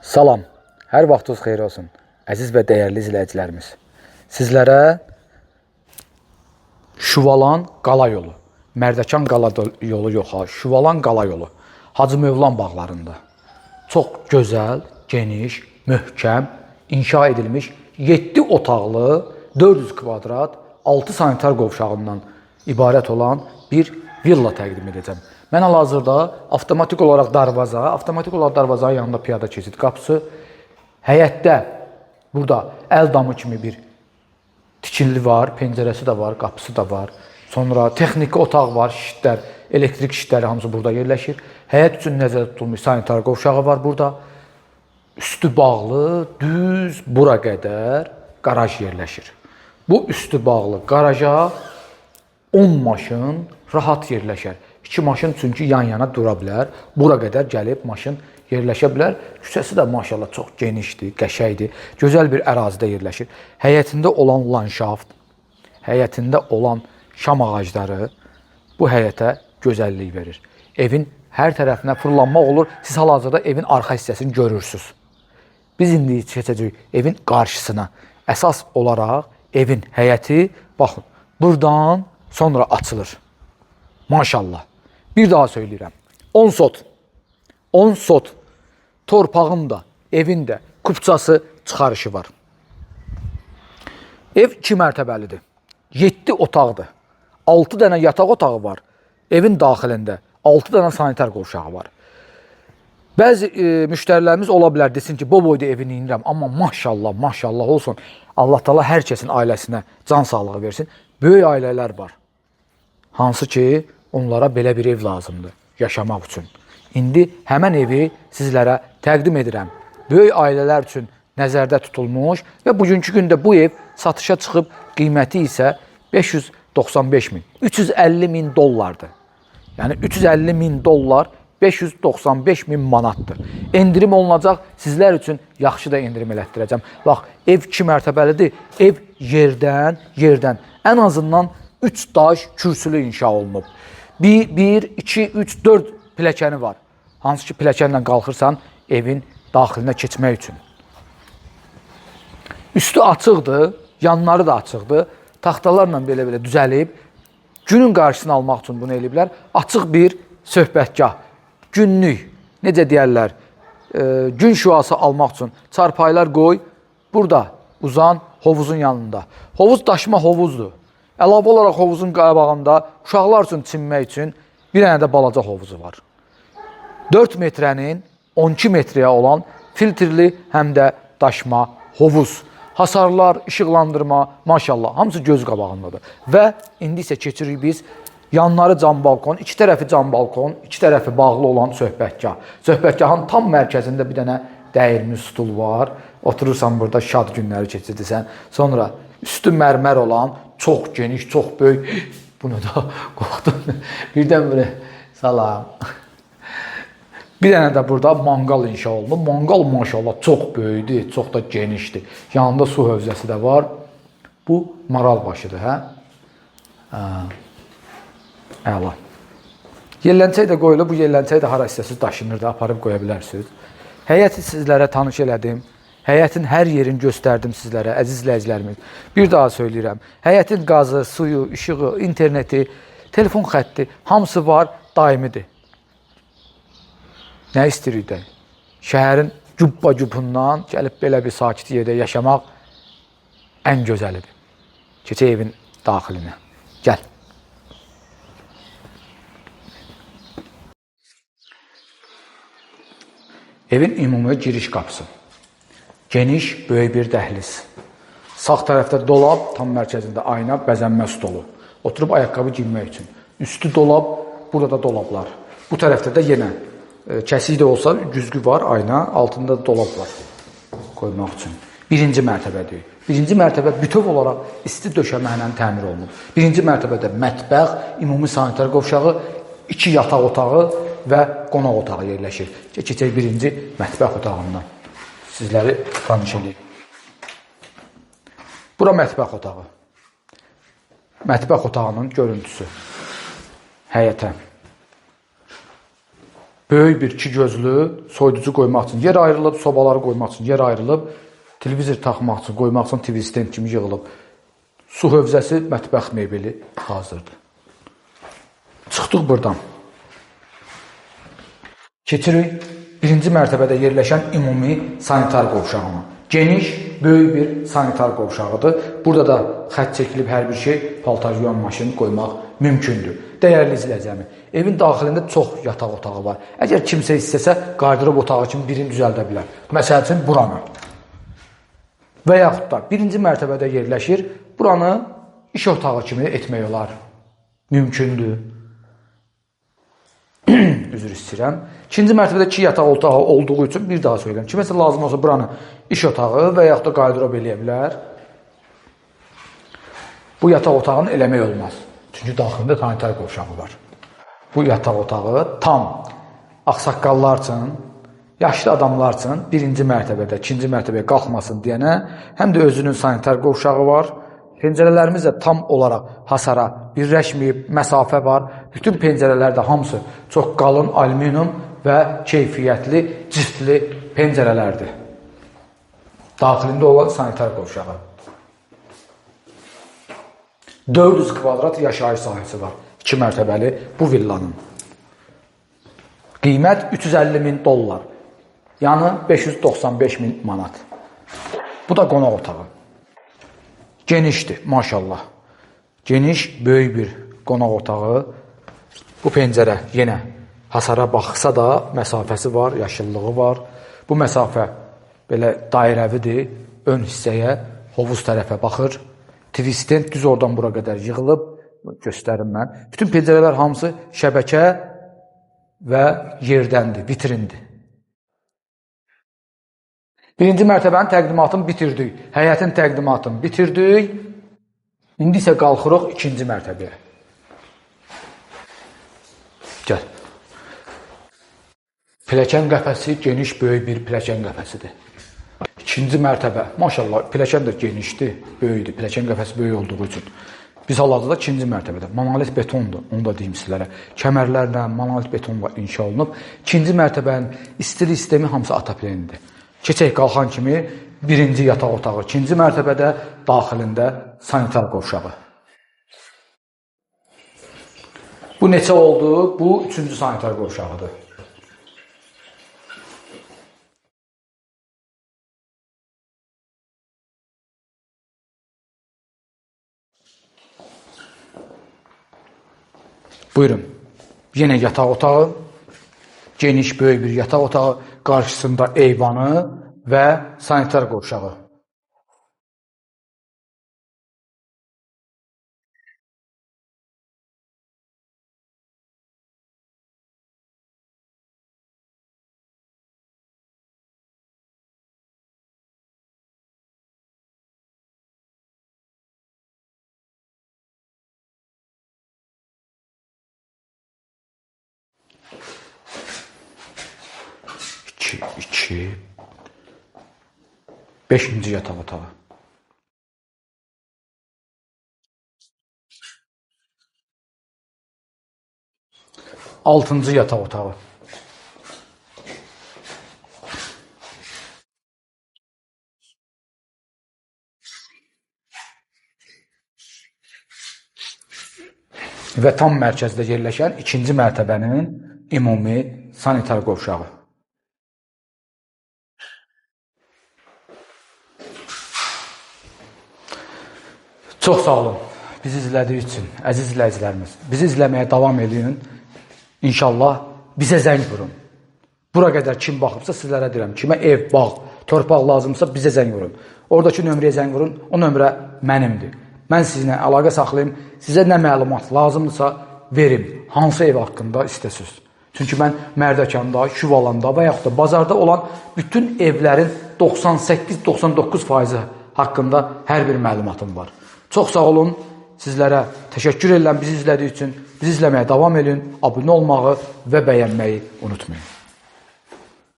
Salam, hər vaxtınız xeyir olsun, əziz və dəyərli izləyicilərimiz. Sizlərə Şuvalan qala yolu, Mərdəkan qala yolu yox ha, Şuvalan qala yolu, Hacı Mövlan bağlarında çox gözəl, geniş, möhkəm, inşa edilmiş 7 otaqlı, 400 kvadrat, 6 sanitar qovşağından ibarət olan bir villa təqdim edəcəm. Mən hal-hazırda avtomatik olaraq darvazanın yanında piyada keçid qapısı, həyətdə burada əl damı kimi bir tikili var, pəncərəsi də var, qapısı da var. Sonra texniki otaq var, şişidlər, elektrik şişidləri hamısı burada yerləşir. Həyət üçün nəzərdə tutulmuş sanitar qovşağı var burada. Üstü bağlı, düz bura qədər qaraj yerləşir. Bu üstü bağlı qaraja 10 maşın rahat yerləşər. 2 maşın çünki yan-yana dura bilər. Bura qədər gəlib maşın yerləşə bilər. Küçəsi də maşallah çox genişdir, qəşəngdir. Gözəl bir ərazidə yerləşir. Həyətində olan landşaft, həyətində olan şam ağacları bu həyətə gözəllik verir. Evin hər tərəfinə fırlanmaq olur. Siz hal-hazırda evin arxa hissəsini görürsünüz. Biz indi keçəcəyik evin qarşısına. Əsas olaraq evin həyəti, baxın, buradan sonra açılır. Maşallah. Bir daha söyləyirəm. 10 sot torpağın da, evin də kupçası çıxarışı var. Ev 2 mərtəbəlidir. 7 otaqdır. 6 dənə yataq otağı var. Evin daxilində 6 dənə sanitar qovşağı var. Bəzi müştərilərimiz ola bilər desin ki, bu boyda evini inirəm. Amma maşallah olsun. Allah Taala hər kəsin ailəsinə can sağlığı versin. Böyük ailələr var. Hansı ki, onlara belə bir ev lazımdır yaşamaq üçün. İndi həmən evi sizlərə təqdim edirəm. Böyük ailələr üçün nəzərdə tutulmuş və bugünkü gündə bu ev satışa çıxıb qiyməti isə 595 min, 350 min dollardır. Yəni 350 min dollar 595 min manatdır. Endirim olunacaq, sizlər üçün yaxşı da endirim elətdirəcəm. Bax, ev 2 mərtəbəlidir, ev yerdən, ən azından 3 daş kürsülü inşa olunub. 1, 2, 3, 4 pilləkəni var. Hansı ki, pilləkənlə qalxırsan evin daxilinə keçmək üçün. Üstü açıqdır, yanları da açıqdır. Taxtalarla belə düzəlib, günün qarşısını almaq üçün bunu eləyiblər. Açıq bir söhbətgah, günlük, necə deyərlər, gün şüası almaq üçün çarpaylar qoy, burada uzan hovuzun yanında. Hovuz daşma hovuzdur. Əlavə olaraq hovuzun qabağında uşaqlar üçün çimmək üçün bir dənə də balaca hovuzu var. 4 metrənin 12 metrəyə olan filtrli həm də daşma hovuz. Hasarlar, işıqlandırma, maşallah, hamısı göz qabağındadır. Və indi isə keçirik biz yanları cam balkon, 2 tərəfi cam balkon, 2 tərəfi bağlı olan söhbətgah. Söhbətgahın tam mərkəzində bir dənə dəyirmi stul var. Oturursan burada şad günləri keçirirsən. Sonra üstü mərmər olan, çox geniş, çox böyük. Bunu da qorxdum. Birdən belə salam. Bir dənə də burada manqal inşa olunub. Manqal maşallah çox böyükdür, çox da genişdir. Yanında su hövzəsi də var. Bu maral başıdır, hə? Əla. Yelləncək də qoyulub. Bu yelləncək də hara istəsiz daşınır da, aparıb qoya bilərsiniz. Həyəti sizlərə tanış elədim. Həyətin hər yerini göstərdim sizlərə, əziz izləyicilərimiz. Bir daha söyləyirəm. Həyətin qazı, suyu, işığı, interneti, telefon xətti, hamısı var, daimidir. Nə istəyirik də? Şəhərin cübbacübundan gəlib belə bir sakit yerdə yaşamaq ən gözəlidir. Keçək evin daxilinə. Gəl. Evin ümumi giriş qapısı. Geniş, böyük bir dəhliz. Sağ tərəfdə dolab, tam mərkəzində ayna, bəzənmə stolu. Oturub ayaqqabı giymək üçün. Üstü dolab, burada dolablar. Bu tərəfdə də yenə kəsik də olsa güzgü var, ayna, altında da dolab var qoymaq üçün. Birinci mərtəbədir. Birinci mərtəbə bütöv olaraq isti döşəməklə təmir olunub. Birinci mərtəbədə mətbəx, ümumi sanitar qovşağı, 2 yataq otağı və qonaq otağı yerləşir. Keçək birinci mətbəx otağından. Sizləri tanış edeyim. Bura mətbəx otağı. Mətbəx otağının görüntüsü. Həyətə. Böyük bir iki gözlü soyuducu qoymaq üçün yer ayrılıb, sobaları qoymaq üçün yer ayrılıb, televizor taxmaq üçün, qoymaq üçün TV stand kimi yığılıb. Su hövzəsi, mətbəx mebeli hazırdır. Çıxdıq buradan. Keçirik birinci mərtəbədə yerləşən ümumi sanitar qovşağına. Geniş, böyük bir sanitar qovşağıdır. Burada da xətt çəkilib hər bir şey, paltar yuyan maşın qoymaq mümkündür. Dəyərli izləyicəmi, evin daxilində çox yataq otağı var. Əgər kimsə istəsə, qardırob otağı kimi birini düzəldə bilər. Məsəl üçün, buranı. Və yaxud da birinci mərtəbədə yerləşir, buranı iş otağı kimi etmək olar. Mümkündür. Üzr istəyirəm. İkinci mərtəbədə 2 yataq otağı olduğu üçün bir daha söyləyəm. Kiməsə lazım olsa buranı iş otağı və yaxud da qardırob eləyə bilər. Bu yataq otağını eləmək olmaz. Çünki daxilində sanitar qovşağı var. Bu yataq otağı tam ağsaqqallar üçün, yaşlı adamlar üçün birinci mərtəbədə, ikinci mərtəbəyə qalxmasın deyənə, həm də özünün sanitar qovşağı var. Pəncərələrimiz də tam olaraq hasara birləşməyib, məsafə var. Bütün pəncərələrdə hamısı çox qalın alüminium və keyfiyyətli, ciftli pəncərələrdir. Daxilində olan sanitar qovşağı. 400 kvadrat yaşayış sahəsi var. 2 mərtəbəli bu villanın. Qiymət 350.000 dollar. Yəni 595.000 manat. Bu da qonaq otağı. Genişdir, maşallah. Geniş, böyük bir qonaq otağı. Bu pəncərə yenə hasara baxsa da məsafəsi var, yaşıllığı var. Bu məsafə belə dairəvidir. Ön hissəyə, hovuz tərəfə baxır. TV stand düz oradan bura qədər yığılıb. Göstərim mən. Bütün pəncərələr hamısı şəbəkə və yerdəndir, vitrindir. Birinci mərtəbənin təqdimatını bitirdik. Həyətin təqdimatını bitirdik. İndi isə qalxırıq ikinci mərtəbəyə. Gəl. Pilləkən qəfəsi geniş, böyük bir pilləkən qəfəsidir. İkinci mərtəbə. Maşallah, pilləkən də genişdir, böyükdür. Pilləkən qəfəsi böyük olduğu üçün. Biz hal-hazırda ikinci mərtəbədə. Monolit betondur, onu da deyim sizlərə. Kəmərlərlə monolit betonla inşa olunub. İkinci mərtəbənin istili sistemi hamısı ataplenidir. Keçək qalxan kimi birinci yataq otağı, ikinci mərtəbədə daxilində sanitar qovşağı. Bu neçə oldu? Bu üçüncü sanitar qovşağıdır. Buyurun. Yenə yataq otağı. Geniş, böyük bir yataq otağı. Qarşısında eyvanı və sanitar qovşağı. İki. Beşinci yataq otağı. Altıncı yataq otağı. Və tam mərkəzdə yerləşən ikinci mərtəbənin ümumi sanitar qovşağı. Çox sağ olun. Bizi izlədiyi üçün, əziz izləyicilərimiz. Bizi izləməyə davam edin. İnşallah bizə zəng vurun. Bura qədər kim baxıbsa sizlərə deyirəm. Kimə ev, bağ, torpaq lazımsa bizə zəng vurun. Oradakı nömrəyə zəng vurun. O nömrə mənimdir. Mən sizinlə əlaqə saxlayayım. Sizə nə məlumat lazımdırsa verim. Hansı ev haqqında istəsiniz. Çünki mən Mərdəkanda, Şüvalanda və yaxud da bazarda olan bütün evlərin 98-99% haqqında hər bir məlumatım var. Çox sağ olun. Sizlərə təşəkkür edirəm bizi izlədiyi üçün. Bizi izləməyə davam edin. Abunə olmağı və bəyənməyi unutmayın.